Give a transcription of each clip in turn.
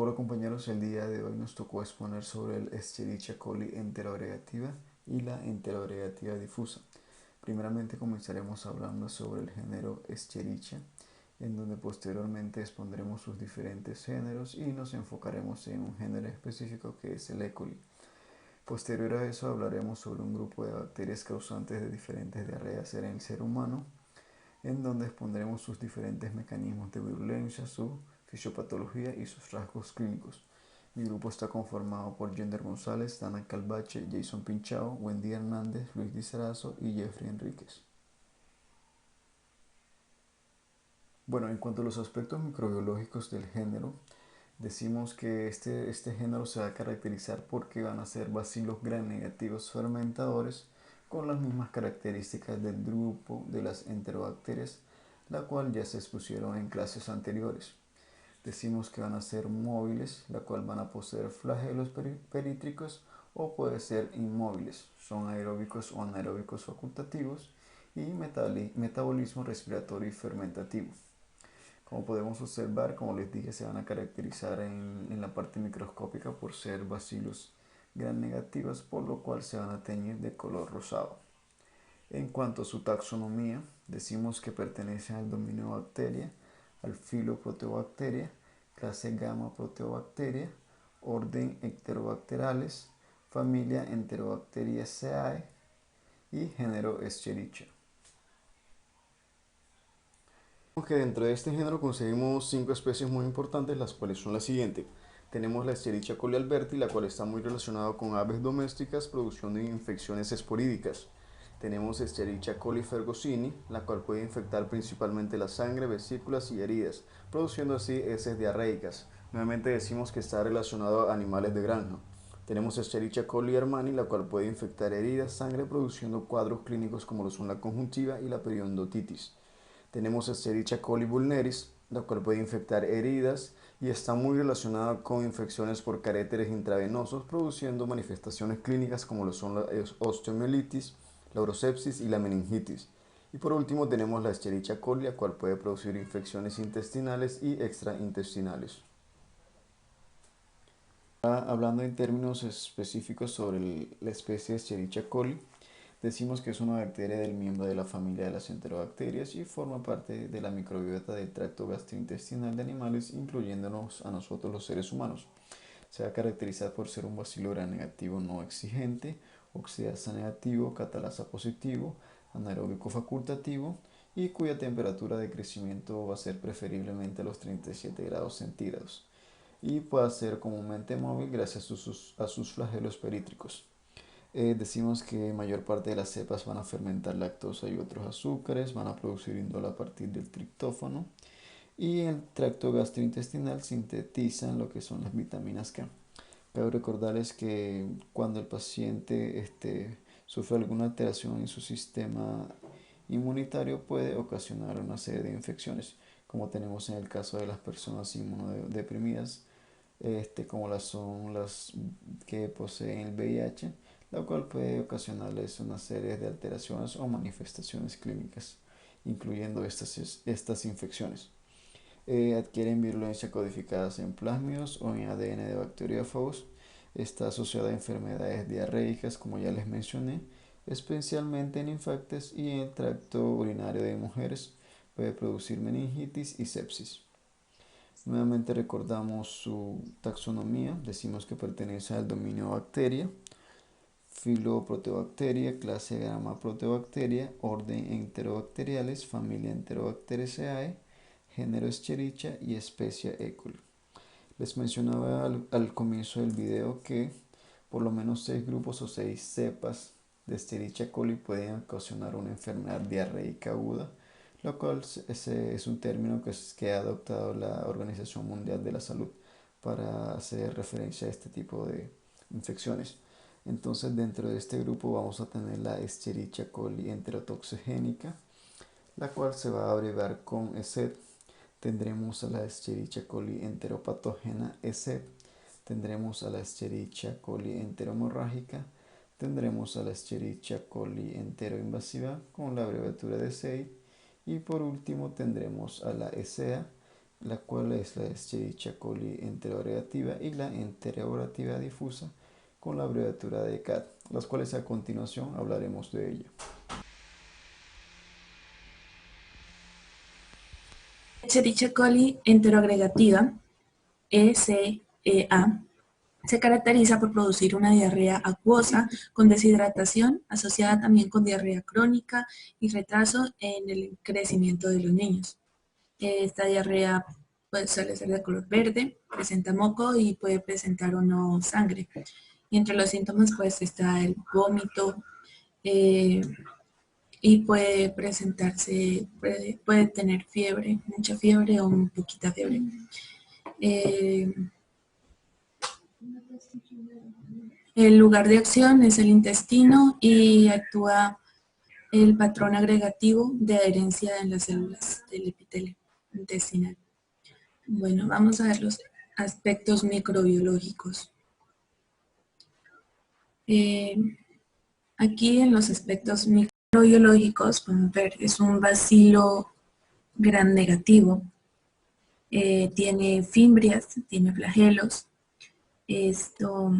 Hola compañeros, el día de hoy nos tocó exponer sobre el Escherichia coli enteroagregativa y la enteroagregativa difusa. Primeramente comenzaremos hablando sobre el género Escherichia, en donde posteriormente expondremos sus diferentes géneros y nos enfocaremos en un género específico que es el E. coli. Posterior a eso hablaremos sobre un grupo de bacterias causantes de diferentes diarreas en el ser humano, en donde expondremos sus diferentes mecanismos de virulencia, su fisiopatología y sus rasgos clínicos. Mi grupo está conformado por Yender González, Dana Calvache, Jason Pinchao, Wendy Hernández, Luis Di Sarazo y Jeffrey Enríquez. Bueno, en cuanto a los aspectos microbiológicos del género, decimos que este género se va a caracterizar porque van a ser bacilos gram negativos fermentadores con las mismas características del grupo de las enterobacterias, la cual ya se expusieron en clases anteriores. Decimos que van a ser móviles, la cual van a poseer flagelos perítricos o puede ser inmóviles, son aeróbicos o anaeróbicos facultativos y metabolismo respiratorio y fermentativo. Como podemos observar, como les dije, se van a caracterizar en la parte microscópica por ser bacilos gram negativos, por lo cual se van a teñir de color rosado. En cuanto a su taxonomía, decimos que pertenecen al dominio bacteria, al filo proteobacteria, clase gamma proteobacteria, orden Enterobacterales, familia Enterobacteriaceae y género Escherichia. Que dentro de este género conseguimos 5 especies muy importantes, las cuales son las siguientes. Tenemos la Escherichia coli alberti, la cual está muy relacionada con aves domésticas, producción de infecciones esporídicas. Tenemos Escherichia coli fergusini, la cual puede infectar principalmente la sangre, vesículas y heridas, produciendo así heces diarreicas. Nuevamente decimos que está relacionado a animales de granja. Tenemos Escherichia coli hermani, la cual puede infectar heridas, sangre, produciendo cuadros clínicos como lo son la conjuntiva y la periodontitis. Tenemos Escherichia coli vulneris, la cual puede infectar heridas y está muy relacionada con infecciones por caréteres intravenosos, produciendo manifestaciones clínicas como lo son la osteomielitis, la urosepsis y la meningitis. Y por último tenemos la Escherichia coli, la cual puede producir infecciones intestinales y extraintestinales. Hablando en términos específicos sobre la especie Escherichia coli, decimos que es una bacteria del miembro de la familia de las enterobacterias y forma parte de la microbiota del tracto gastrointestinal de animales, incluyéndonos a nosotros los seres humanos. Se va a caracterizar por ser un bacilo gram negativo no exigente, oxidasa negativo, catalasa positivo, anaeróbico facultativo y cuya temperatura de crecimiento va a ser preferiblemente a los 37 grados centígrados y puede ser comúnmente móvil gracias a sus flagelos perítricos. Decimos que mayor parte de las cepas van a fermentar lactosa y otros azúcares, van a producir indol a partir del triptófano y el tracto gastrointestinal sintetizan lo que son las vitaminas K. Cabe recordarles que cuando el paciente sufre alguna alteración en su sistema inmunitario puede ocasionar una serie de infecciones, como tenemos en el caso de las personas inmunodeprimidas, como las son las que poseen el VIH, lo cual puede ocasionarles una serie de alteraciones o manifestaciones clínicas, incluyendo estas infecciones. Adquieren virulencia codificadas en plásmidos o en ADN de bacteriófagos. Está asociada a enfermedades diarreicas, como ya les mencioné, especialmente en infantes y en el tracto urinario de mujeres. Puede producir meningitis y sepsis. Nuevamente recordamos su taxonomía. Decimos que pertenece al dominio bacteria, filo proteobacteria, clase gamma proteobacteria, orden enterobacteriales, familia enterobacteriaceae, género Escherichia y especie E. coli. Les mencionaba al comienzo del video que por lo menos 6 grupos o 6 cepas de Escherichia coli pueden ocasionar una enfermedad diarreica aguda, lo cual es un término que ha adoptado la Organización Mundial de la Salud para hacer referencia a este tipo de infecciones. Entonces, dentro de este grupo vamos a tener la Escherichia coli enterotoxigénica, la cual se va a abreviar con ESET. Tendremos a la Escherichia coli enteropatógena ESET, tendremos a la Escherichia coli enteromorrágica, tendremos a la Escherichia coli enteroinvasiva con la abreviatura de SEI y por último tendremos a la ESEA, la cual es la Escherichia coli enteroagregativa y la enteroagregativa difusa con la abreviatura de CAD, las cuales a continuación hablaremos de ello. Escherichia coli enteroagregativa, ECEA, se caracteriza por producir una diarrea acuosa con deshidratación, asociada también con diarrea crónica y retraso en el crecimiento de los niños. Esta diarrea suele ser de color verde, presenta moco y puede presentar o no sangre. Y entre los síntomas pues está el vómito, eh, y puede presentarse, puede tener fiebre, mucha fiebre o un poquita fiebre. Eh, el lugar de acción es el intestino y actúa el patrón agregativo de adherencia en las células del epitelio intestinal. Bueno, vamos a ver los aspectos microbiológicos. Eh, Aquí en los aspectos microbiológicos, podemos ver, es un bacilo gram negativo. Tiene fimbrias, tiene flagelos. Esto,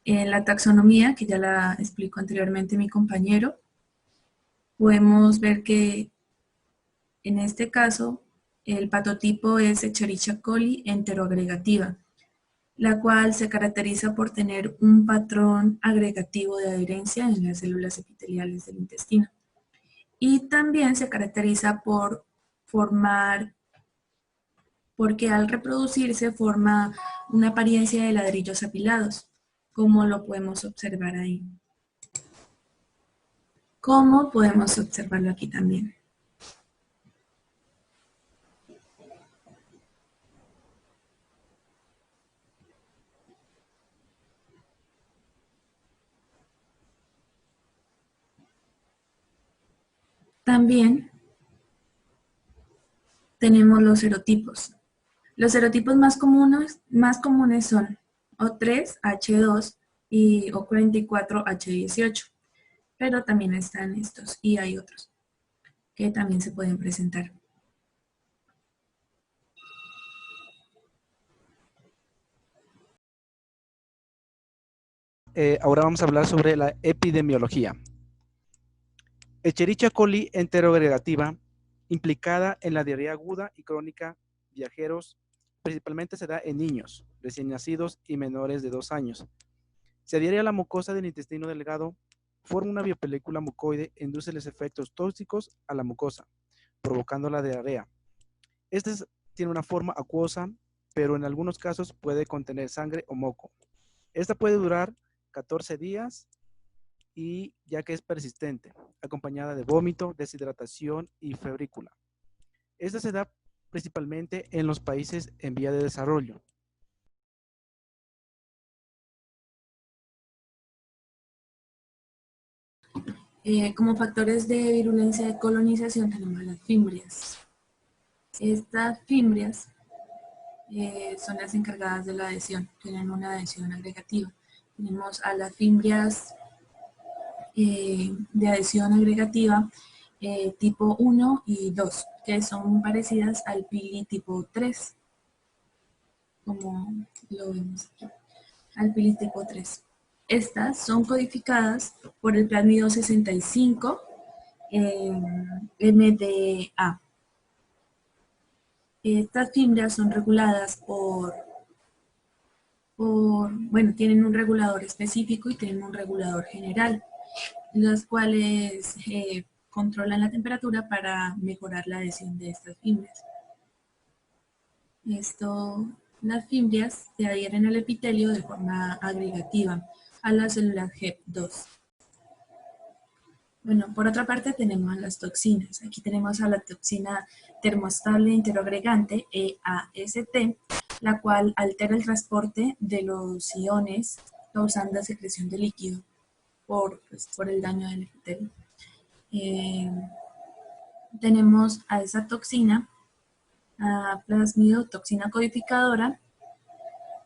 en la taxonomía, que ya la explicó anteriormente mi compañero, podemos ver que en este caso el patotipo es Escherichia coli enteroagregativa, la cual se caracteriza por tener un patrón agregativo de adherencia en las células epiteliales del intestino. Y también se caracteriza por porque al reproducirse forma una apariencia de ladrillos apilados, como lo podemos observar ahí. Como podemos observarlo aquí también. También tenemos los serotipos. Los serotipos más comunes son O3H2 y O44H18, pero también están estos y hay otros que también se pueden presentar. Ahora vamos a hablar sobre la epidemiología. Escherichia coli enteroagregativa, implicada en la diarrea aguda y crónica viajeros, principalmente se da en niños, recién nacidos y menores de 2 años. Se adhiere a la mucosa del intestino delgado, forma una biopelícula mucoide e induce los efectos tóxicos a la mucosa, provocando la diarrea. Esta tiene una forma acuosa, pero en algunos casos puede contener sangre o moco. Esta puede durar 14 días y ya que es persistente, acompañada de vómito, deshidratación y febrícula. Esta se da principalmente en los países en vía de desarrollo. Como factores de virulencia de colonización tenemos las fimbrias. Estas fimbrias son las encargadas de la adhesión, tienen una adhesión agregativa. Tenemos a las fimbrias de adhesión agregativa tipo 1 y 2, que son parecidas al pili tipo 3, como lo vemos aquí, al pili tipo 3. Estas son codificadas por el plasmido 65 MDA. Estas fibras son reguladas bueno, tienen un regulador específico y tienen un regulador general, los cuales controlan la temperatura para mejorar la adhesión de estas fibras. Las fibras se adhieren al epitelio de forma agregativa a las células HEP2. Bueno, por otra parte tenemos las toxinas. Aquí tenemos a la toxina termostable interoagregante, EAST, la cual altera el transporte de los iones causando secreción de líquido por el daño del epitelio. Tenemos a esa toxina, a plasmidotoxina codificadora,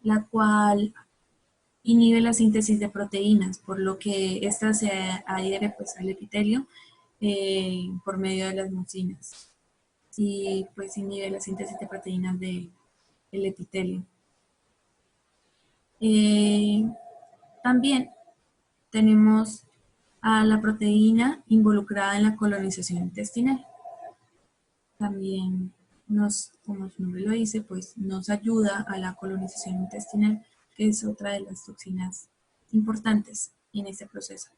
la cual inhibe la síntesis de proteínas, por lo que esta se adhiere pues, al epitelio por medio de las mucinas. y pues inhibe la síntesis de proteínas del epitelio. También tenemos a la proteína involucrada en la colonización intestinal. También como su nombre lo dice, pues nos ayuda a la colonización intestinal, que es otra de las toxinas importantes en este proceso.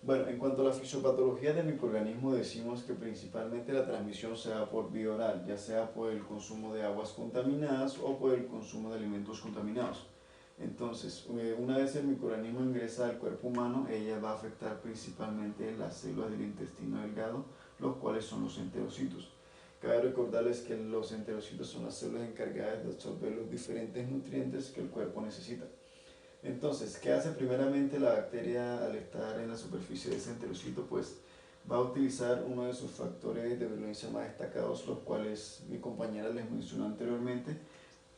Bueno, en cuanto a la fisiopatología del microorganismo, decimos que principalmente la transmisión se da por vía oral, ya sea por el consumo de aguas contaminadas o por el consumo de alimentos contaminados. Entonces, una vez el microorganismo ingresa al cuerpo humano, ella va a afectar principalmente las células del intestino delgado, los cuales son los enterocitos. Cabe recordarles que los enterocitos son las células encargadas de absorber los diferentes nutrientes que el cuerpo necesita. Entonces, ¿qué hace primeramente la bacteria al estar en la superficie de ese enterocito? Pues va a utilizar uno de sus factores de virulencia más destacados, los cuales mi compañera les mencionó anteriormente,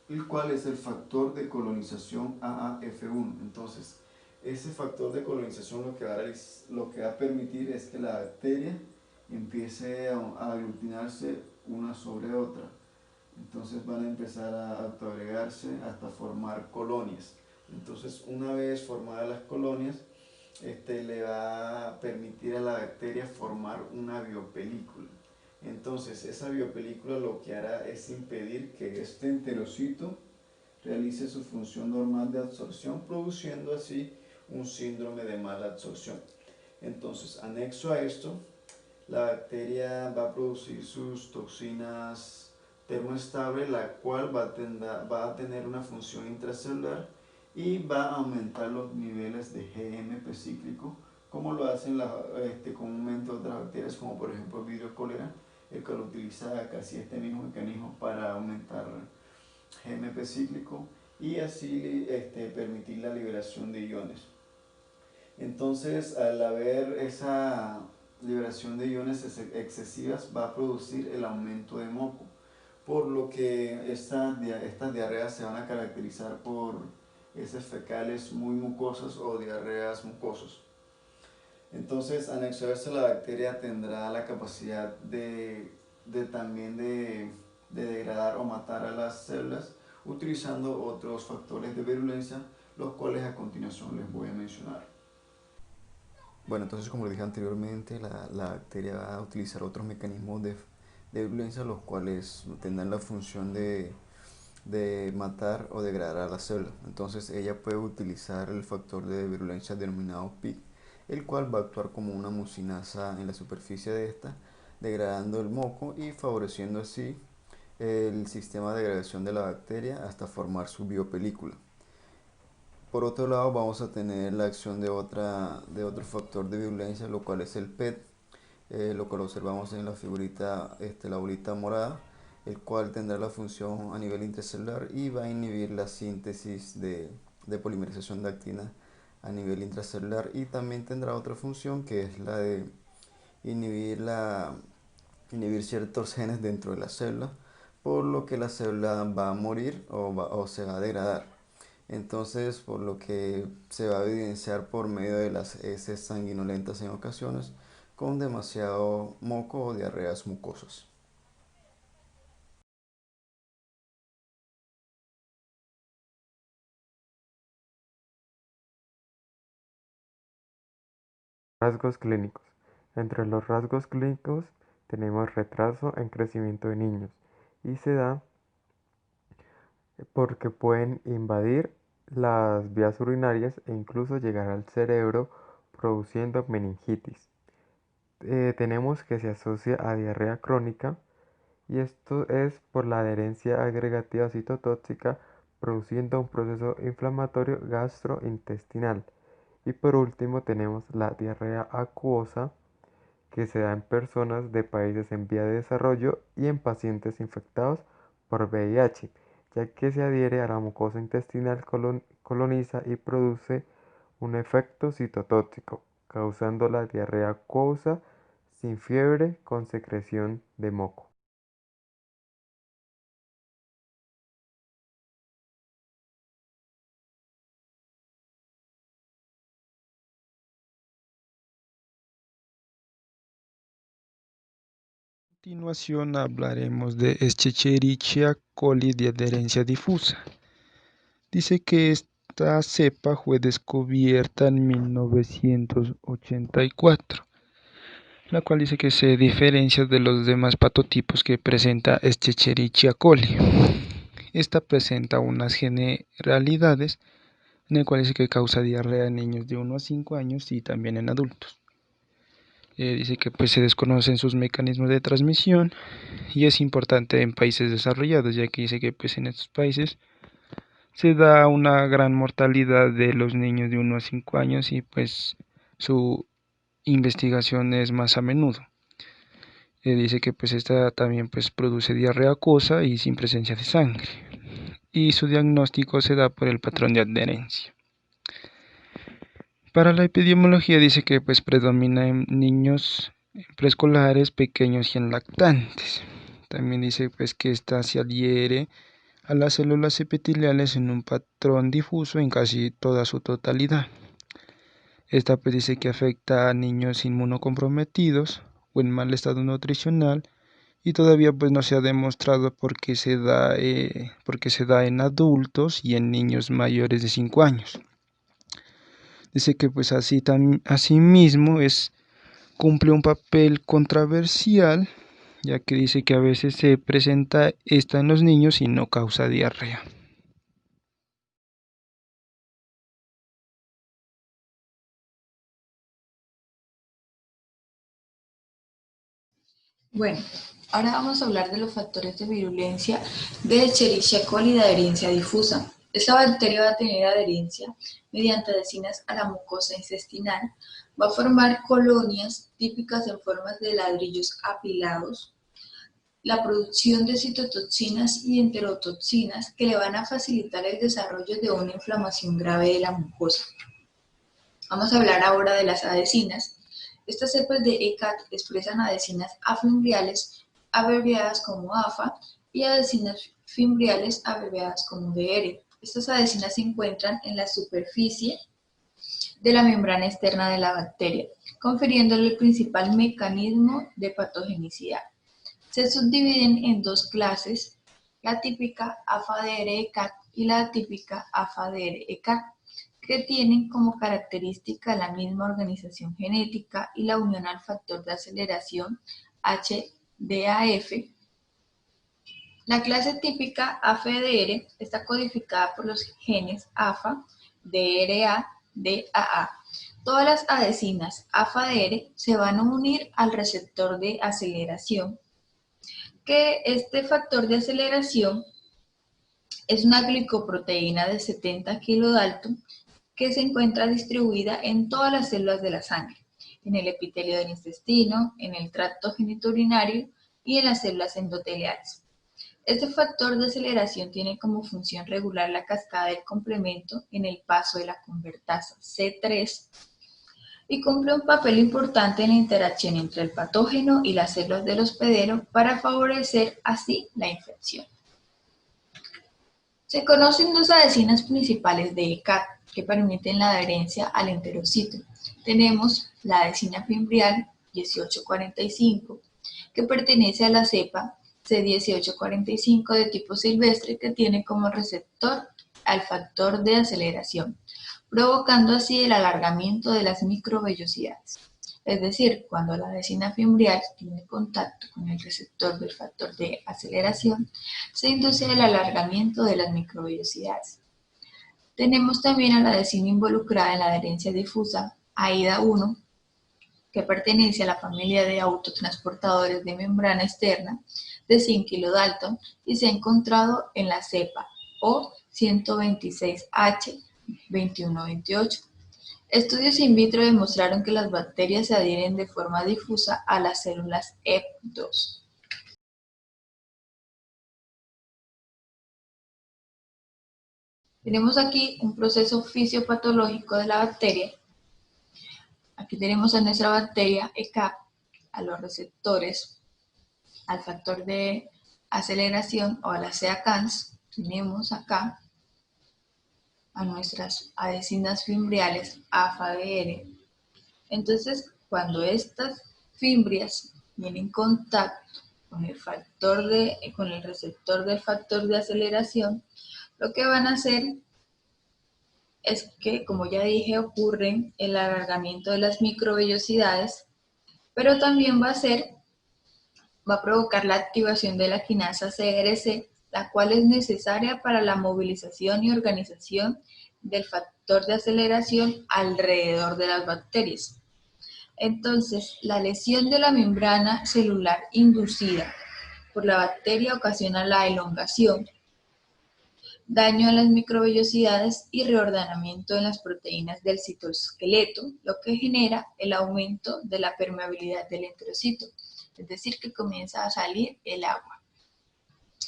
el cual es el factor de colonización AAF1. Entonces, ese factor de colonización lo que va a permitir es que la bacteria empiece a aglutinarse una sobre otra. Entonces van a empezar a autoagregarse hasta formar colonias. Entonces, una vez formadas las colonias, le va a permitir a la bacteria formar una biopelícula. Entonces, esa biopelícula lo que hará es impedir que este enterocito realice su función normal de absorción, produciendo así un síndrome de mala absorción. Entonces, anexo a esto, la bacteria va a producir sus toxinas termoestable, la cual va a tener una función intracelular y va a aumentar los niveles de GMP cíclico, como lo hacen comúnmente otras bacterias, como por ejemplo el Vibrio cholera, el cual utiliza casi este mismo mecanismo para aumentar GMP cíclico y así permitir la liberación de iones. Entonces, al haber esa liberación de iones excesivas, va a producir el aumento de moco, por lo que estas diarreas se van a caracterizar por heces fecales muy mucosas o diarreas mucosas. Entonces, anexo a esto, la bacteria tendrá la capacidad también de degradar o matar a las células utilizando otros factores de virulencia, los cuales a continuación les voy a mencionar. Bueno, entonces como lo dije anteriormente, la bacteria va a utilizar otros mecanismos de virulencia, los cuales tendrán la función de matar o degradar a la célula. Entonces ella puede utilizar el factor de virulencia denominado PIC, el cual va a actuar como una mucinasa en la superficie de esta, degradando el moco y favoreciendo así el sistema de degradación de la bacteria hasta formar su biopelícula. Por otro lado, vamos a tener la acción de otro factor de virulencia, lo cual es el PET, lo cual observamos en la figurita, la bolita morada, el cual tendrá la función a nivel intracelular y va a inhibir la síntesis de polimerización de actina a nivel intracelular, y también tendrá otra función que es la de inhibir, inhibir ciertos genes dentro de la célula, por lo que la célula va a morir o se va a degradar. Entonces, por lo que se va a evidenciar por medio de las heces sanguinolentas en ocasiones, con demasiado moco o diarreas mucosas. Rasgos clínicos. Entre los rasgos clínicos tenemos retraso en crecimiento de niños y se da porque pueden invadir las vías urinarias e incluso llegar al cerebro produciendo meningitis. Tenemos que se asocia a diarrea crónica, y esto es por la adherencia agregativa citotóxica produciendo un proceso inflamatorio gastrointestinal. Y por último tenemos la diarrea acuosa, que se da en personas de países en vía de desarrollo y en pacientes infectados por VIH, ya que se adhiere a la mucosa intestinal, coloniza y produce un efecto citotóxico, causando la diarrea acuosa sin fiebre con secreción de moco. continuación hablaremos de Escherichia coli de adherencia difusa. Dice que esta cepa fue descubierta en 1984, la cual dice que se diferencia de los demás patotipos que presenta Escherichia coli. Esta presenta unas generalidades en el cual dice que causa diarrea en niños de 1 a 5 años y también en adultos. Dice que pues se desconocen sus mecanismos de transmisión y es importante en países desarrollados, ya que dice que pues en estos países se da una gran mortalidad de los niños de 1 a 5 años y pues su investigación es más a menudo. Dice que pues esta también pues produce diarrea acuosa y sin presencia de sangre y su diagnóstico se da por el patrón de adherencia. Para la epidemiología dice que pues predomina en niños preescolares, pequeños y en lactantes. También dice pues que esta se adhiere a las células epiteliales en un patrón difuso en casi toda su totalidad. Esta pues dice que afecta a niños inmunocomprometidos o en mal estado nutricional y todavía pues no se ha demostrado por qué se da en adultos y en niños mayores de 5 años. Dice que pues asimismo cumple un papel controversial, ya que dice que a veces se presenta esta en los niños y no causa diarrea. Bueno, ahora vamos a hablar de los factores de virulencia de Escherichia coli de adherencia difusa. Esta bacteria va a tener adherencia mediante adhesinas a la mucosa intestinal, va a formar colonias típicas en formas de ladrillos apilados, la producción de citotoxinas y enterotoxinas que le van a facilitar el desarrollo de una inflamación grave de la mucosa. Vamos a hablar ahora de las adhesinas. Estas cepas de ECAT expresan adhesinas afimbriales abreviadas como AFA y adhesinas fimbriales abreviadas como DR. Estas adhesinas se encuentran en la superficie de la membrana externa de la bacteria, confiriéndole el principal mecanismo de patogenicidad. Se subdividen en dos clases, la típica AFA-DR-ECAT y la típica AFA-DR-ECAT, que tienen como característica la misma organización genética y la unión al factor de aceleración HDAF. La clase típica AFDR está codificada por los genes AFA, DRA, DAA. Todas las adhesinas AFA-DR se van a unir al receptor de aceleración, que este factor de aceleración es una glicoproteína de 70 kilodalton que se encuentra distribuida en todas las células de la sangre, en el epitelio del intestino, en el tracto genitourinario y en las células endoteliales. Este factor de aceleración tiene como función regular la cascada del complemento en el paso de la convertasa C3 y cumple un papel importante en la interacción entre el patógeno y las células del hospedero para favorecer así la infección. Se conocen dos adhesinas principales de ECAT que permiten la adherencia al enterocito. Tenemos la adhesina fimbrial 1845, que pertenece a la cepa C1845 de tipo silvestre, que tiene como receptor al factor de aceleración, provocando así el alargamiento de las microvellosidades. Es decir, cuando la adhesina fimbrial tiene contacto con el receptor del factor de aceleración, se induce el alargamiento de las microvellosidades. Tenemos también a la adhesina involucrada en la adherencia difusa, AIDA1, que pertenece a la familia de autotransportadores de membrana externa de 100 kilodalton y se ha encontrado en la cepa O126H2128. Estudios in vitro demostraron que las bacterias se adhieren de forma difusa a las células EP2. Tenemos aquí un proceso fisiopatológico de la bacteria. Aquí tenemos a nuestra bacteria ECAP, a los receptores, al factor de aceleración o a las CEACANS. Tenemos acá a nuestras adhesinas fimbriales AFA-DR. Entonces, cuando estas fimbrias tienen contacto con el receptor del factor de aceleración, lo que van a hacer es que, como ya dije, ocurre el alargamiento de las microvellosidades, pero también va a provocar la activación de la quinasa CRC, la cual es necesaria para la movilización y organización del factor de aceleración alrededor de las bacterias. Entonces, la lesión de la membrana celular inducida por la bacteria ocasiona la elongación, daño a las microvellosidades y reordenamiento en las proteínas del citoesqueleto, lo que genera el aumento de la permeabilidad del enterocito, es decir, que comienza a salir el agua.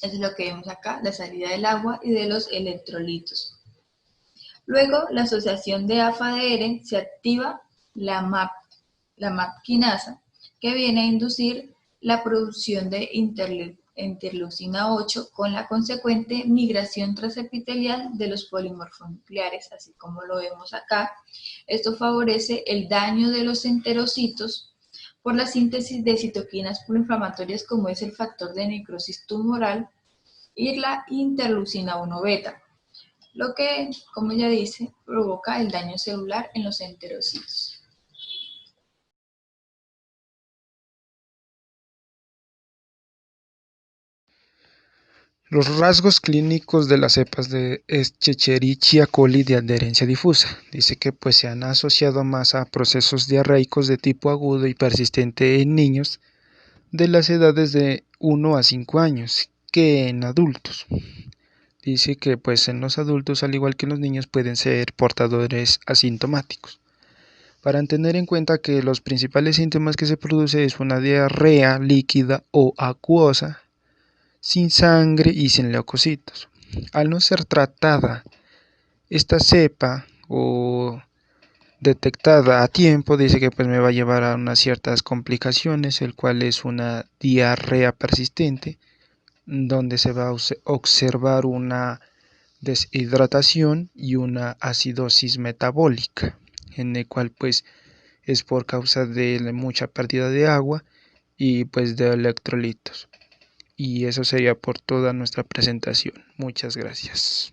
Eso es lo que vemos acá, la salida del agua y de los electrolitos. Luego, la asociación de AFADR se activa la MAP quinasa, que viene a inducir la producción de interleucina 8 con la consecuente migración transepitelial de los polimorfonucleares, así como lo vemos acá. Esto favorece el daño de los enterocitos por la síntesis de citoquinas proinflamatorias como es el factor de necrosis tumoral y la interleucina 1 beta, lo que, como ya dice, provoca el daño celular en los enterocitos. Los rasgos clínicos de las cepas de Escherichia coli de adherencia difusa. Dice que pues se han asociado más a procesos diarreicos de tipo agudo y persistente en niños de las edades de 1 a 5 años que en adultos. Dice que pues en los adultos, al igual que en los niños, pueden ser portadores asintomáticos. Para tener en cuenta que los principales síntomas que se produce es una diarrea líquida o acuosa, sin sangre y sin leucocitos. Al no ser tratada esta cepa o detectada a tiempo, dice que pues me va a llevar a unas ciertas complicaciones, el cual es una diarrea persistente, donde se va a observar una deshidratación y una acidosis metabólica, en el cual pues es por causa de mucha pérdida de agua y pues de electrolitos. Y eso sería por toda nuestra presentación. Muchas gracias.